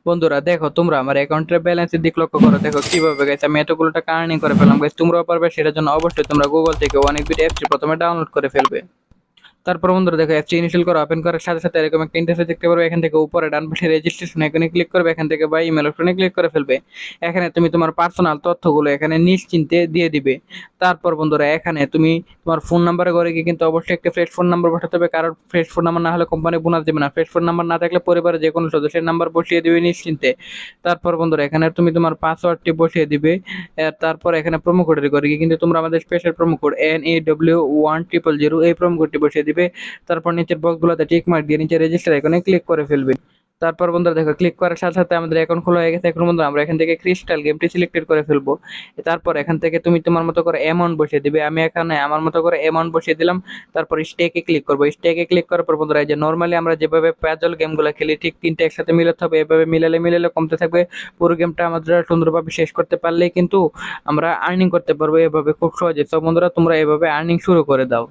বন্ধুরা দেখো, তোমরা আমার অ্যাকাউন্টের ব্যালেন্সের দিক লক্ষ্য করো। দেখো কিভাবে গাইস আমি এতগুলো টাকা আর্নিং করে ফেললাম। গাইস তোমরাও পারবে, সেটার জন্য অবশ্যই তোমরা গুগল থেকে অনেক দুটো অ্যাপস প্রথমে ডাউনলোড করে ফেলবে। তারপর বন্ধুরা দেখো, অ্যাপটি ইনস্টল করা ওপেন করার সাথে সাথে এরকম একটা ইন্টারফেস দেখতে পারবে। এখান থেকে উপরে ডান পাশে রেজিস্ট্রেশন এখানে ক্লিক করবে, এখান থেকে বা ইমেল অপশনে ক্লিক করে ফেলবে। এখানে তুমি তোমার পার্সোনাল তথ্যগুলো এখানে নিশ্চিন্তে দিয়ে দিবে। তারপর বন্ধুরা এখানে তুমি তোমার ফোন নাম্বারে করে গিয়ে কিন্তু অবশ্যই একটা ফ্রেশ ফোন নাম্বার পাঠাতে হবে, কারণ ফ্রেশ ফোন নাম্বার না হলে কোম্পানি বোনাস দেবে না। ফ্রেশ ফোন নাম্বার না থাকলে পরিবারের যে কোনো সদস্যের নাম্বার বসিয়ে দিবে নিশ্চিন্তে। তারপর বন্ধুরা এখানে তুমি তোমার পাসওয়ার্ডটি বসিয়ে দিবে। তারপর এখানে প্রোমো কোডের করে গিয়ে কিন্তু তোমরা আমাদের স্পেশাল প্রোমো কোড NAW1000 এই প্রোমো কোডটি বসিয়ে দিবে। তারপর নিচের বক্সগুলোতে টিক মার্ক দিয়ে নিচে রেজিস্টার আইকনে ক্লিক করে ফেলবে। তারপর বন্ধুরা দেখো, ক্লিক করার সাথে সাথে আমাদের অ্যাকাউন্ট খোলা হয়ে গেছে। এখন বন্ধুরা আমরা এখান থেকে ক্রিস্টাল গেমটি সিলেক্টেড করে ফেলবো। তারপর এখান থেকে তুমি তোমার মতো করে অ্যামাউন্ট বসিয়ে দিবে। আমি এখানে আমার মতো করে অ্যামাউন্ট বসিয়ে দিলাম। তারপর স্টেকে ক্লিক করবো। স্টেকে ক্লিক করার পর বন্ধুরা এই যে নর্মালি আমরা যেভাবে প্যাজল গেমগুলো খেলি ঠিক তিনটে একসাথে মিলাতে হবে। এভাবে মিলালে মিলালে কমতে থাকবে। পুরো গেমটা আমাদের সুন্দরভাবে শেষ করতে পারলেই কিন্তু আমরা আর্নিং করতে পারবো এভাবে খুব সহজে। তো বন্ধুরা তোমরা এভাবে আর্নিং শুরু করে দাও।